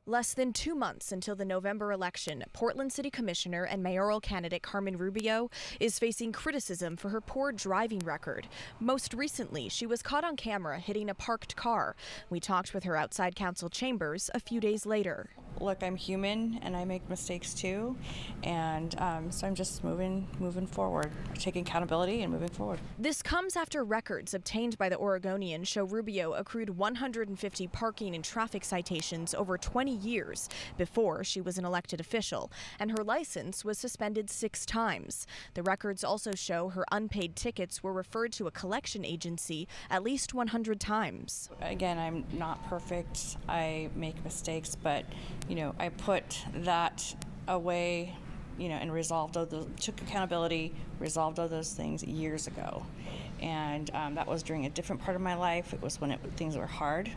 Less than 2 months until the November election, Portland City Commissioner and mayoral candidate Carmen Rubio is facing criticism for her poor driving record. Most recently, she was caught on camera hitting a parked car. We talked with her outside council chambers a few days later. Look, I'm human and I make mistakes too, and so I'm just moving forward, taking accountability and moving forward. This comes after records obtained by the Oregonian show Rubio accrued 150 parking and traffic citations over 20 years before she was an elected official, and her license was suspended 6 times. The records also show her unpaid tickets were referred to a collection agency at least 100 times. Again, I'm not perfect. I make mistakes, but I put that away, and resolved all those, took accountability, resolved all those things years ago. And that was during a different part of my life. It was when things were hard.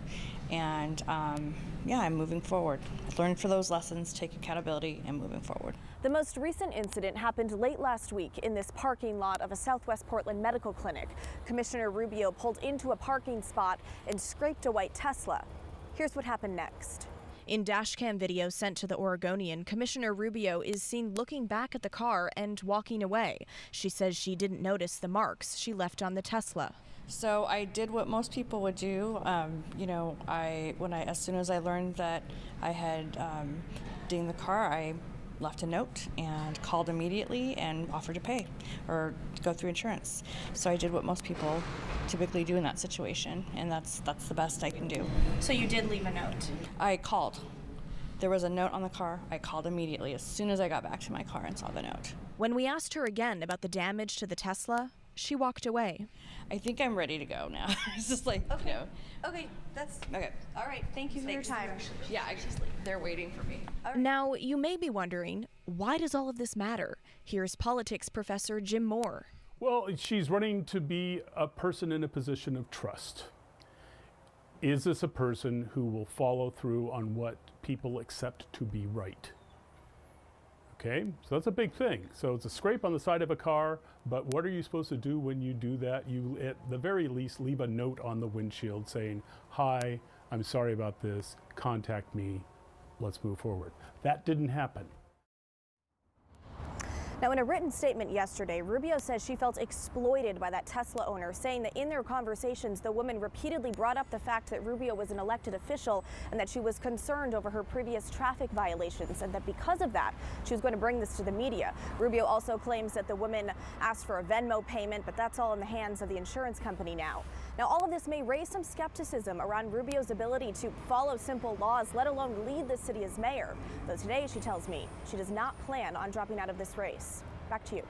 And I'm moving forward. I learned from those lessons, take accountability, and moving forward. The most recent incident happened late last week in this parking lot of a Southwest Portland medical clinic. Commissioner Rubio pulled into a parking spot and scraped a white Tesla. Here's what happened next. In dashcam video sent to the Oregonian, Commissioner Rubio is seen looking back at the car and walking away. She says she didn't notice the marks she left on the Tesla. So I did what most people would do. As soon as I learned that I had dinged the car, I left a note and called immediately and offered to pay or go through insurance. So I did what most people typically do in that situation, and that's the best I can do. So you did leave a note? I called. There was a note on the car. I called immediately as soon as I got back to my car and saw the note. When we asked her again about the damage to the Tesla, she walked away. I think I'm ready to go now. It's just like, okay. Okay, that's okay. All right, thank you for your time. Yeah, they're waiting for me. Right. Now, you may be wondering, why does all of this matter? Here's politics professor Jim Moore. Well, she's running to be a person in a position of trust. Is this a person who will follow through on what people accept to be right? Okay, so that's a big thing. So it's a scrape on the side of a car, but what are you supposed to do when you do that? You, at the very least, leave a note on the windshield saying, "Hi, I'm sorry about this, contact me, let's move forward." That didn't happen. Now, in a written statement yesterday, Rubio says she felt exploited by that Tesla owner, saying that in their conversations, the woman repeatedly brought up the fact that Rubio was an elected official and that she was concerned over her previous traffic violations, and that because of that, she was going to bring this to the media. Rubio also claims that the woman asked for a Venmo payment, but that's all in the hands of the insurance company now. Now, all of this may raise some skepticism around Rubio's ability to follow simple laws, let alone lead the city as mayor. Though today, she tells me she does not plan on dropping out of this race. Back to you.